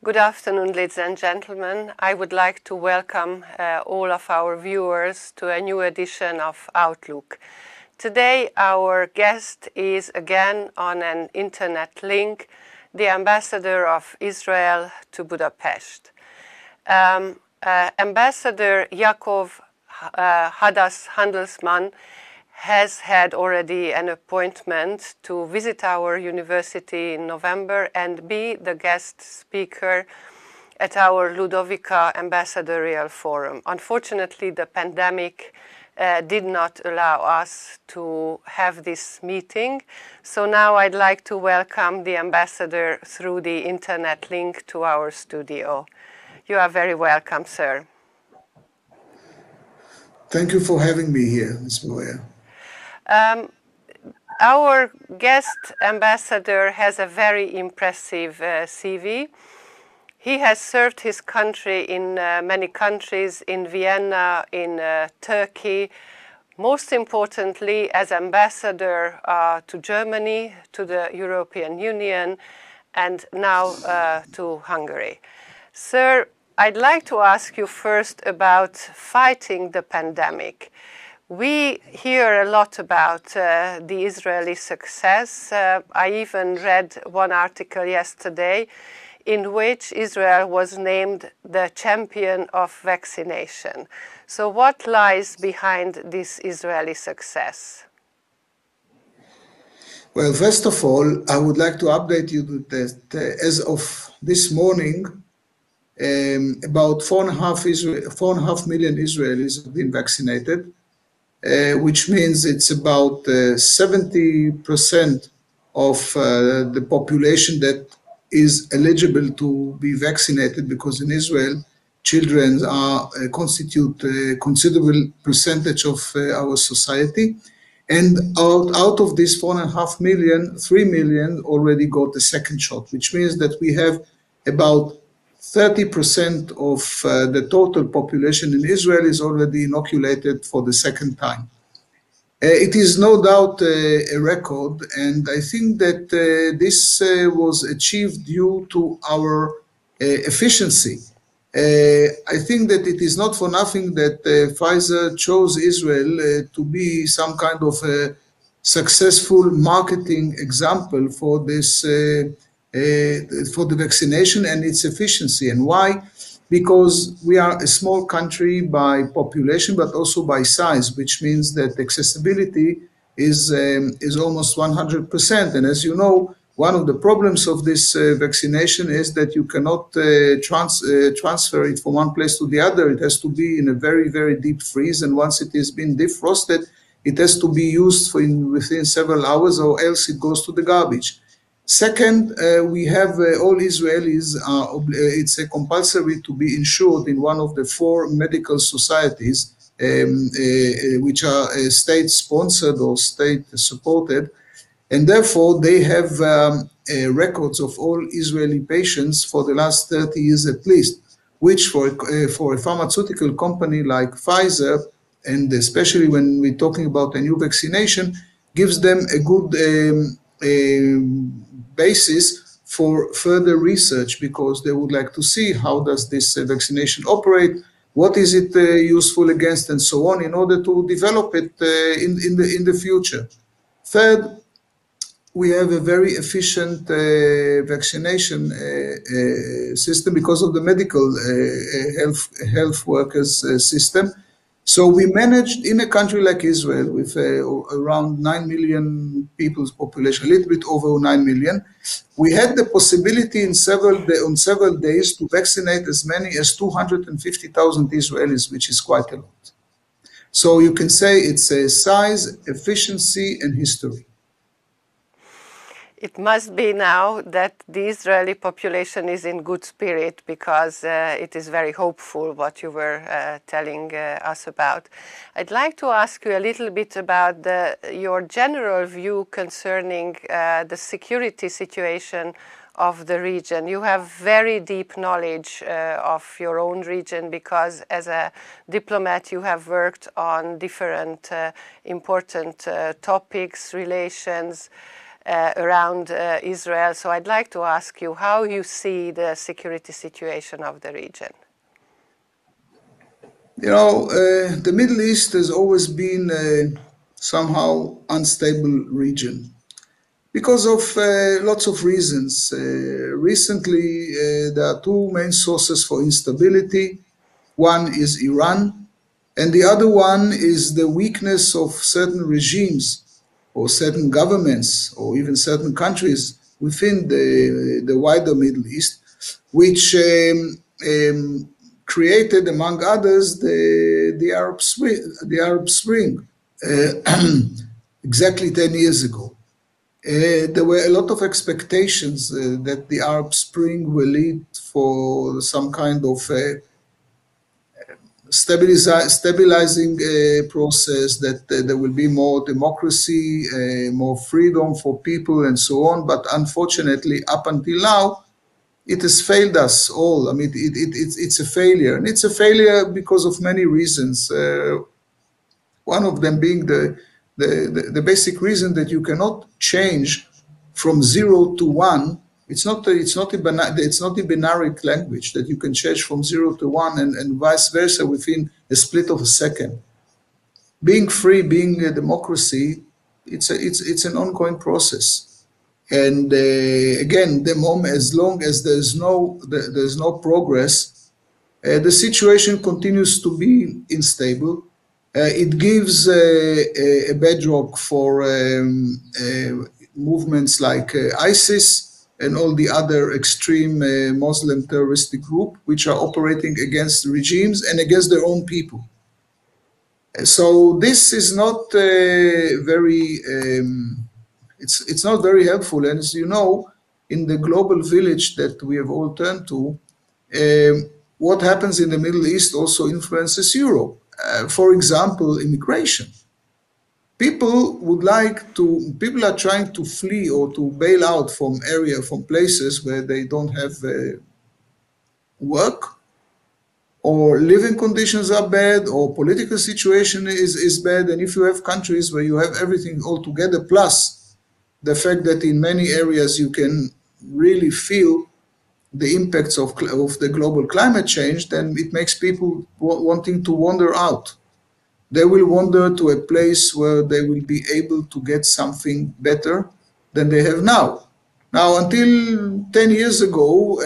Good afternoon, ladies and gentlemen. I would like to welcome all of our viewers to a new edition of Outlook. Today our guest is again on an internet link, the Ambassador of Israel to Budapest. Ambassador Yacov Hadas-Handelsman has had already an appointment to visit our university in November and be the guest speaker at our Ludovika Ambassadorial Forum. Unfortunately, the pandemic did not allow us to have this meeting, so now I'd like to welcome the ambassador through the internet link to our studio. You are very welcome, sir. Thank you for having me here, Ms. Moya. Our guest ambassador has a very impressive CV. He has served his country in many countries, in Vienna, in Turkey, most importantly as ambassador to Germany, to the European Union, and now to Hungary. Sir, I'd like to ask you first about fighting the pandemic. We hear a lot about the Israeli success. I even read one article yesterday in which Israel was named the champion of vaccination. So what lies behind this Israeli success? Well, first of all, I would like to update you that as of this morning, about 4.5 million Israelis have been vaccinated. Which means it's about 70% of the population that is eligible to be vaccinated, because in Israel, children constitute a considerable percentage of our society. And out of this 4.5 million, 3 million already got the second shot, which means that we have about 30% of the total population in Israel is already inoculated for the second time. It is no doubt a record, and I think that this was achieved due to our efficiency. I think that it is not for nothing that Pfizer chose Israel to be some kind of a successful marketing example for this for the vaccination and its efficiency. And why? Because we are a small country by population, but also by size, which means that accessibility is almost 100%. And as you know, one of the problems of this vaccination is that you cannot transfer it from one place to the other. It has to be in a very, very deep freeze. And once it has been defrosted, it has to be used within several hours, or else it goes to the garbage. Second, we have all Israelis, it's compulsory to be insured in one of the 4 medical societies, which are state-sponsored or state-supported, and therefore they have records of all Israeli patients for the last 30 years at least, which for a pharmaceutical company like Pfizer, and especially when we're talking about a new vaccination, gives them a good basis for further research, because they would like to see how does this vaccination operate, what is it useful against, and so on, in order to develop it in the future. Third, we have a very efficient vaccination system because of the medical health workers system. So we managed, in a country like Israel with around 9 million people's population, a little bit over 9 million, we had the possibility on several days to vaccinate as many as 250,000 Israelis, which is quite a lot. So you can say it's a size, efficiency, and history. It must be now that the Israeli population is in good spirit, because it is very hopeful what you were telling us about. I'd like to ask you a little bit about your general view concerning the security situation of the region. You have very deep knowledge of your own region, because as a diplomat you have worked on different important topics, relations, around Israel. So I'd like to ask you how you see the security situation of the region. You know, the Middle East has always been a somehow unstable region because of lots of reasons. Recently, there are two main sources for instability. One is Iran, and the other one is the weakness of certain regimes or certain governments or even certain countries within the wider Middle East, which created, among others, the Arab Spring exactly 10 years ago. There were a lot of expectations that the Arab Spring will lead for some kind of stabilizing process, that there will be more democracy, more freedom for people and so on. But unfortunately, up until now, it has failed us all. I mean, it's a failure. And it's a failure because of many reasons. One of them being the basic reason that you cannot change from 0 to 1. It's not a binary language that you can change from 0 to 1 and vice versa within a split of a second. Being free, being a democracy, it's an ongoing process. And again, the moment, as long as there's no progress, the situation continues to be unstable. It gives a bedrock for movements like ISIS and all the other extreme Muslim terroristic group, which are operating against regimes and against their own people. So this is not very. It's not very helpful. And as you know, in the global village that we have all turned to, what happens in the Middle East also influences Europe. For example, immigration. People are trying to flee or to bail out from places where they don't have work, or living conditions are bad, or political situation is bad. And if you have countries where you have everything all together, plus the fact that in many areas you can really feel the impacts of the global climate change, then it makes people wanting to wander out. They will wander to a place where they will be able to get something better than they have now. Now, until 10 years ago,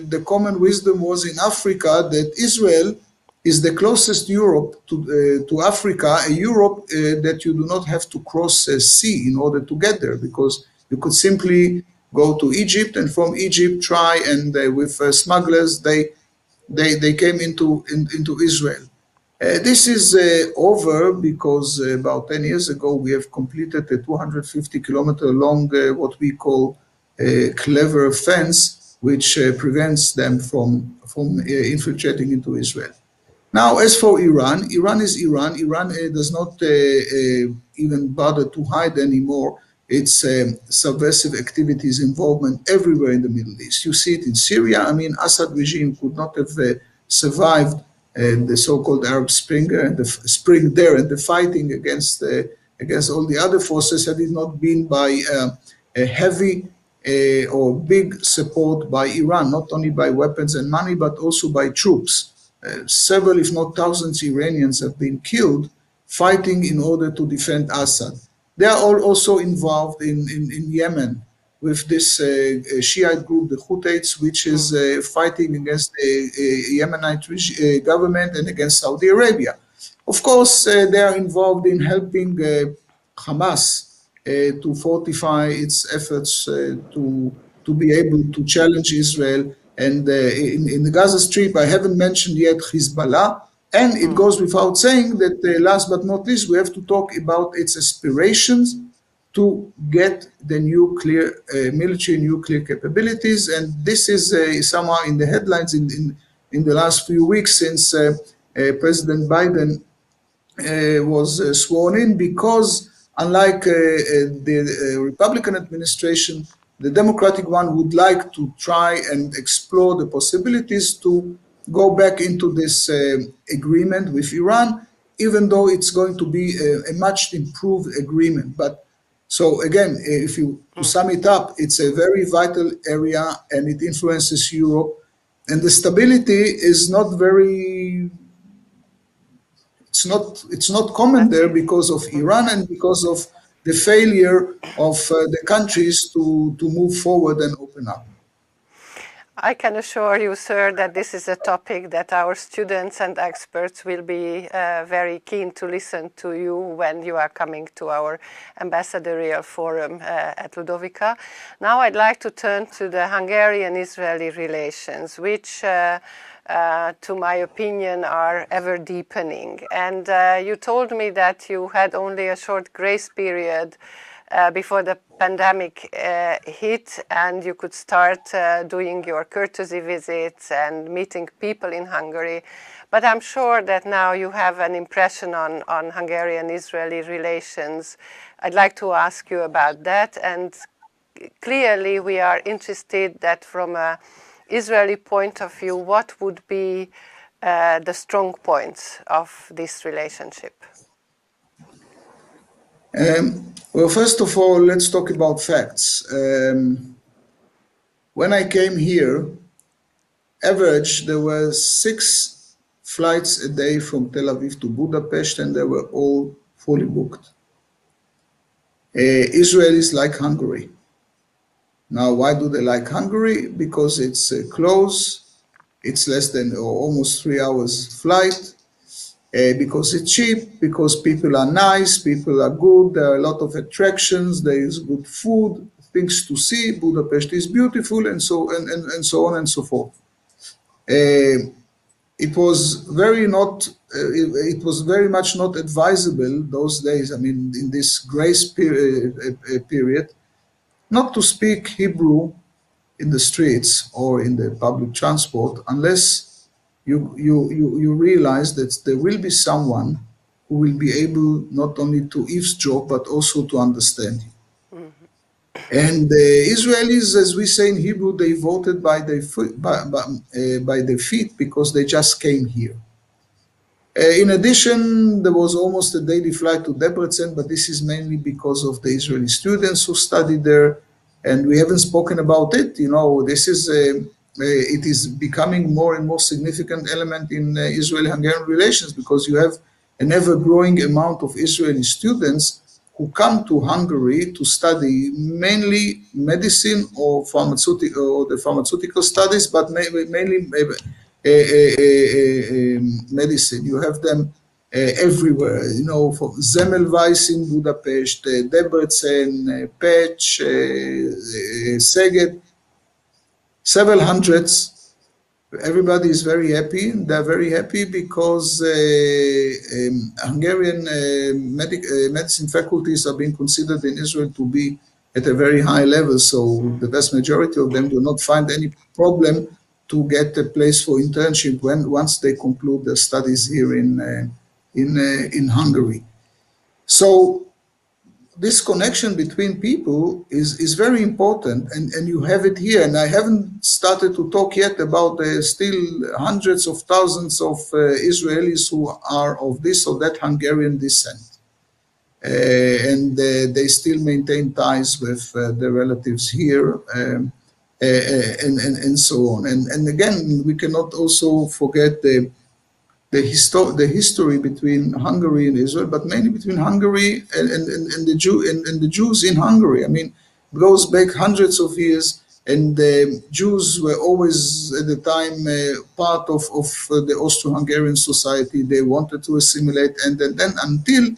the common wisdom was in Africa that Israel is the closest Europe to Africa, a Europe that you do not have to cross a sea in order to get there, because you could simply go to Egypt, and from Egypt try, and with smugglers they came into Israel. This is over because about 10 years ago we have completed a 250-kilometer long what we call a clever fence, which prevents them from infiltrating into Israel. Now, as for Iran, Iran is Iran. Iran does not even bother to hide anymore its subversive activities involvement everywhere in the Middle East. You see it in Syria. I mean, Assad regime could not have survived the so-called Arab Spring and the spring there and the fighting against all the other forces had it not been by a heavy or big support by Iran, not only by weapons and money, but also by troops. Several, if not thousands, Iranians have been killed fighting in order to defend Assad. They are all also involved in Yemen with this Shiite group, the Houthis, which is fighting against the Yemenite government and against Saudi Arabia. Of course, they are involved in helping Hamas to fortify its efforts to be able to challenge Israel. And in the Gaza Strip, I haven't mentioned yet Hezbollah. And it goes without saying that last but not least, we have to talk about its aspirations to get the nuclear, military nuclear capabilities. And this is somehow in the headlines in the last few weeks since President Biden was sworn in, because unlike the Republican administration, the Democratic one would like to try and explore the possibilities to go back into this agreement with Iran, even though it's going to be a much improved agreement. But So again, if you to sum it up, it's a very vital area and it influences Europe. And the stability is not very, it's not common there because of Iran and because of the failure of the countries to move forward and open up. I can assure you, sir, that this is a topic that our students and experts will be very keen to listen to you when you are coming to our Ambassadorial Forum at Ludovika. Now I'd like to turn to the Hungarian-Israeli relations, which to my opinion are ever deepening. And you told me that you had only a short grace period before the pandemic hit, and you could start doing your courtesy visits and meeting people in Hungary. But I'm sure that now you have an impression on Hungarian-Israeli relations. I'd like to ask you about that. And clearly we are interested that from an Israeli point of view, what would be the strong points of this relationship? Well, first of all, let's talk about facts. When I came here, average, there were 6 flights a day from Tel Aviv to Budapest, and they were all fully booked. Israelis like Hungary. Now, why do they like Hungary? Because it's close, it's less than or almost 3 hours flight. Because it's cheap, because people are nice, people are good, there are a lot of attractions, there is good food, things to see, Budapest is beautiful, and so on and so forth. It was very much not advisable those days, I mean, in this grace period, not to speak Hebrew in the streets or in the public transport unless you realize that there will be someone who will be able not only to eavesdrop but also to understand you. And the Israelis, as we say in Hebrew, they voted by their feet because they just came here. In addition, there was almost a daily flight to Debrecen, but this is mainly because of the Israeli students who studied there, and we haven't spoken about it. You know, this is it is becoming more and more significant element in Israeli-Hungarian relations because you have an ever-growing amount of Israeli students who come to Hungary to study mainly medicine or the pharmaceutical studies, but mainly medicine. You have them everywhere, you know, from Semmelweis in Budapest, Debrecen, Pécs, Szeged, several hundreds. Everybody is very happy. They're very happy because Hungarian medicine faculties are being considered in Israel to be at a very high level. So the vast majority of them do not find any problem to get a place for internship once they conclude their studies here in Hungary. So this connection between people is very important, and you have it here. And I haven't started to talk yet about the still hundreds of thousands of Israelis who are of this or that Hungarian descent. And they still maintain ties with their relatives here and so on. And again, we cannot also forget the history between Hungary and Israel, but mainly between Hungary and the Jews in Hungary. I mean, it goes back hundreds of years, and the Jews were always at the time part of the Austro-Hungarian society. They wanted to assimilate, and then until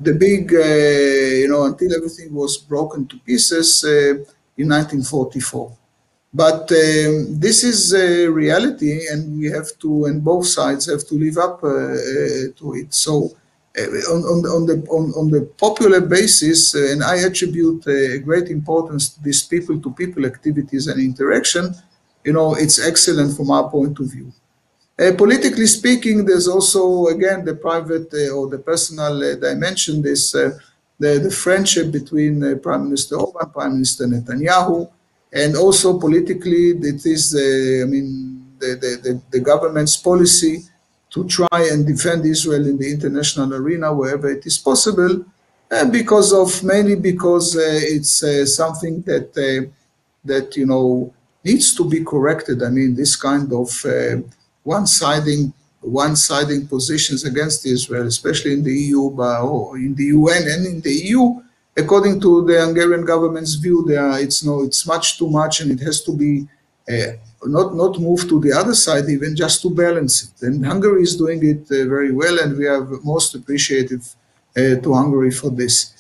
the big, until everything was broken to pieces in 1944. But this is a reality, and we have to, and both sides have to live up to it. So, on the popular basis, and I attribute a great importance to these people-to-people activities and interaction. You know, it's excellent from our point of view. Politically speaking, there's also again the private or the personal dimension. This the friendship between Prime Minister Orban, Prime Minister Netanyahu. And also politically, it is, the government's policy to try and defend Israel in the international arena wherever it is possible. Mainly because it's something that needs to be corrected. I mean, this kind of one-siding positions against Israel, especially in the EU, or in the UN and in the EU, according to the Hungarian government's view, it's much too much, and it has to be not moved to the other side, even just to balance it. And Hungary is doing it very well, and we are most appreciative to Hungary for this.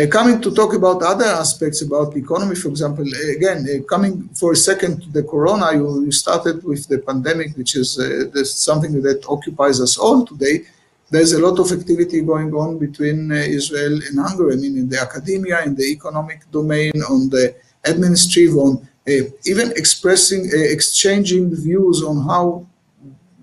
Coming to talk about other aspects about the economy, for example, again, coming for a second to the corona, you started with the pandemic, which is something that occupies us all today. There's a lot of activity going on between Israel and Hungary. I mean, in the academia, in the economic domain, on the administrative, on even exchanging views on how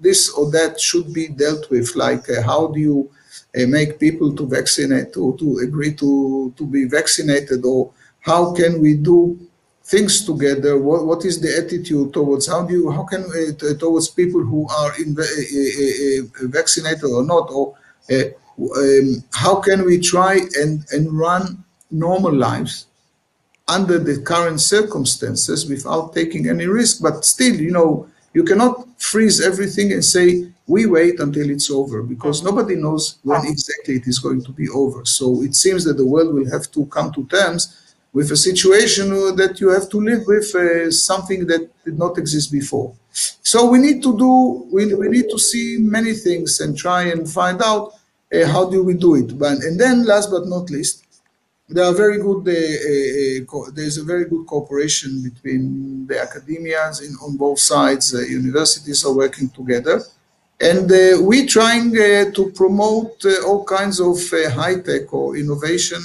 this or that should be dealt with, like how do you make people to vaccinate, to agree to be vaccinated, or how can we do things together? What is the attitude towards towards people who are vaccinated or not, or how can we try and run normal lives under the current circumstances without taking any risk? But still, you cannot freeze everything and say, we wait until it's over, because nobody knows when exactly it is going to be over. So it seems that the world will have to come to terms with a situation that you have to live with, something that did not exist before. So we need to see many things and try and find out how do we do it. And then last but not least, there's a very good cooperation between the academias on both sides. Universities are working together. And we're trying to promote all kinds of high-tech or innovation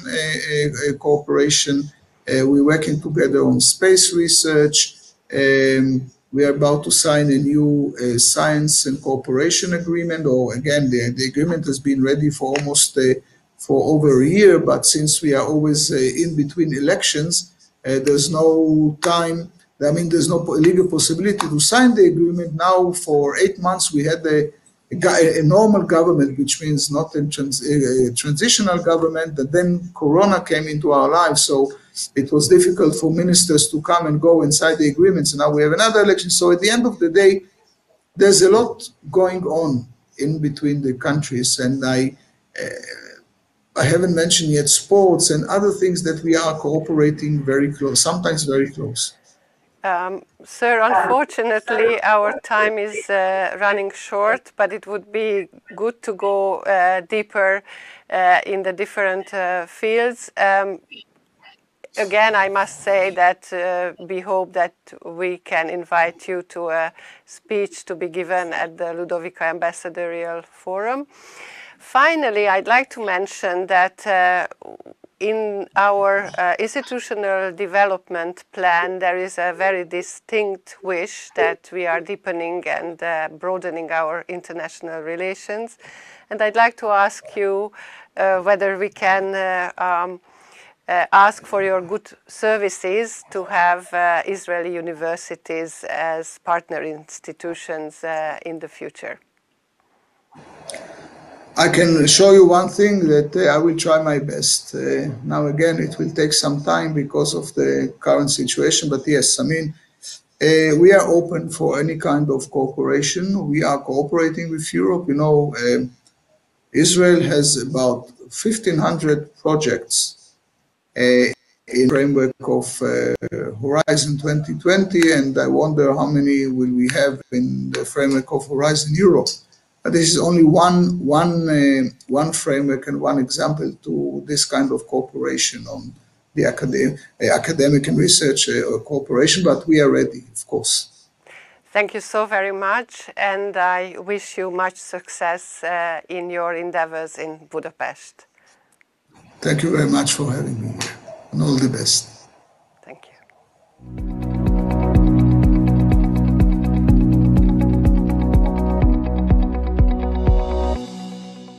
cooperation. We're working together on space research. We are about to sign a new science and cooperation agreement, or again, the agreement has been ready for almost for over a year, but since we are always in between elections, there's no time. I mean, there's no legal possibility to sign the agreement. Now, for 8 months, we had a normal government, which means not a transitional government, but then Corona came into our lives, so it was difficult for ministers to come and go inside the agreements. And now we have another election. So at the end of the day, there's a lot going on in between the countries, and I haven't mentioned yet sports and other things that we are cooperating very close, sometimes very close. Sir, unfortunately, our time is running short, but it would be good to go deeper in the different fields. Again, I must say that we hope that we can invite you to a speech to be given at the Ludovika Ambassadorial Forum. Finally, I'd like to mention that in our institutional development plan, there is a very distinct wish that we are deepening and broadening our international relations. And I'd like to ask you whether we can ask for your good services to have Israeli universities as partner institutions in the future. I can assure you one thing, that I will try my best. Now again, it will take some time because of the current situation, but yes, I mean, we are open for any kind of cooperation. We are cooperating with Europe. Israel has about 1,500 projects in the framework of Horizon 2020, and I wonder how many will we have in the framework of Horizon Europe. But this is only one framework and one example to this kind of cooperation on the academic and research cooperation, but we are ready, of course. Thank you so very much, and I wish you much success in your endeavors in Budapest. Thank you very much for having me here, and all the best.